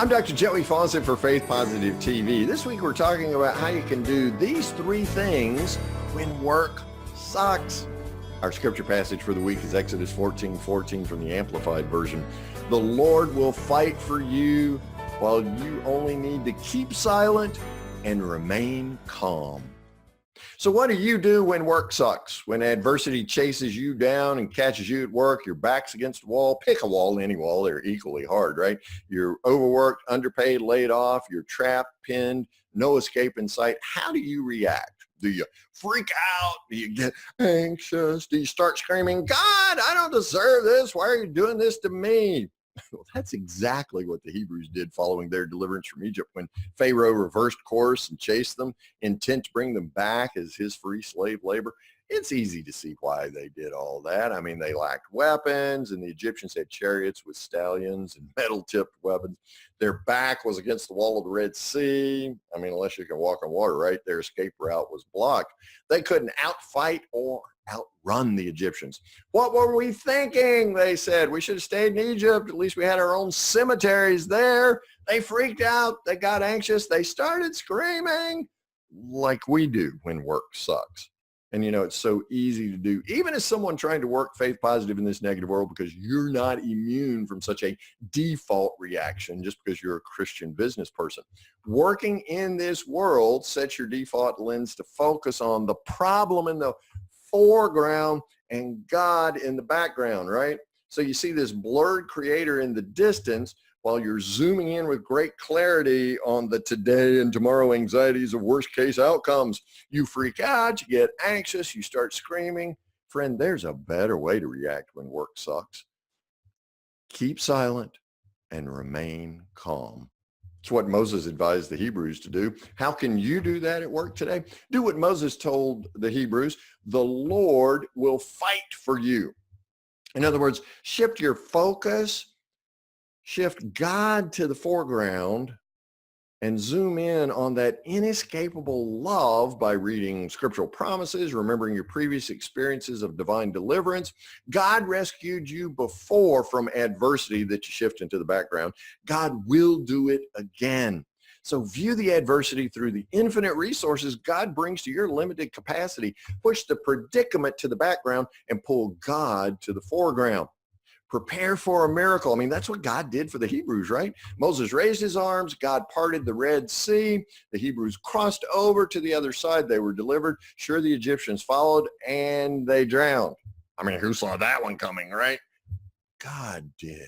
I'm Dr. Joey Fawcett for Faith Positive TV. This week we're talking about how you can do these three things when work sucks. Our scripture passage for the week is Exodus 14:14 from the Amplified Version. The Lord will fight for you while you only need to keep silent and remain calm. So what do you do when work sucks? When adversity chases you down and catches you at work, your back's against the wall? Pick a wall, any wall, they're equally hard, right? You're overworked, underpaid, laid off, you're trapped, pinned, no escape in sight. How do you react? Do you freak out? Do you get anxious? Do you start screaming, God, I don't deserve this. Why are you doing this to me? Well, that's exactly what the Hebrews did following their deliverance from Egypt when Pharaoh reversed course and chased them, intent to bring them back as his free slave labor. It's easy to see why they did all that. I mean, they lacked weapons, and the Egyptians had chariots with stallions and metal-tipped weapons. Their back was against the wall of the Red Sea. I mean, unless you can walk on water, right? Their escape route was blocked. They couldn't outfight or outrun the Egyptians. What were we thinking? They said, we should have stayed in Egypt. At least we had our own cemeteries there. They freaked out. They got anxious. They started screaming like we do when work sucks. And, you know, it's so easy to do, even as someone trying to work faith positive in this negative world, because you're not immune from such a default reaction just because you're a Christian business person. Working in this world sets your default lens to focus on the problem in the foreground and God in the background, right? So you see this blurred creator in the distance while you're zooming in with great clarity on the today and tomorrow anxieties of worst case outcomes. You freak out, you get anxious, you start screaming. Friend, there's a better way to react when work sucks. Keep silent and remain calm. It's what Moses advised the Hebrews to do. How can you do that at work today? Do what Moses told the Hebrews. The Lord will fight for you. In other words, shift your focus, shift God to the foreground, and zoom in on that inescapable love by reading scriptural promises, remembering your previous experiences of divine deliverance. God rescued you before from adversity that you shift into the background. God will do it again. So view the adversity through the infinite resources God brings to your limited capacity. Push the predicament to the background and pull God to the foreground. Prepare for a miracle. I mean, that's what God did for the Hebrews, right? Moses raised his arms. God parted the Red Sea. The Hebrews crossed over to the other side. They were delivered. Sure, the Egyptians followed and they drowned. I mean, who saw that one coming, right? God did.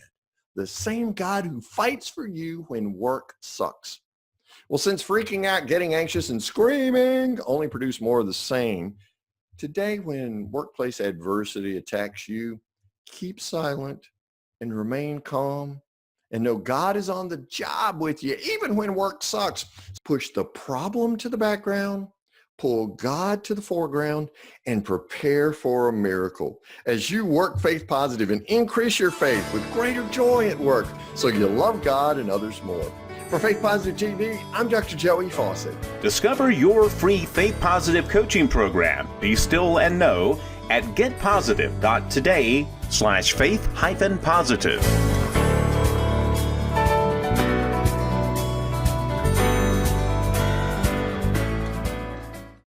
The same God who fights for you when work sucks. Well, since freaking out, getting anxious, and screaming only produce more of the same, today when workplace adversity attacks you, keep silent and remain calm and know God is on the job with you, even when work sucks. Push the problem to the background, pull God to the foreground, and prepare for a miracle as you work faith positive and increase your faith with greater joy at work so you love God and others more. For Faith Positive TV, I'm Dr. Joey Fawcett. Discover your free Faith Positive coaching program, Be Still and Know, at getpositive.today/faith-positive.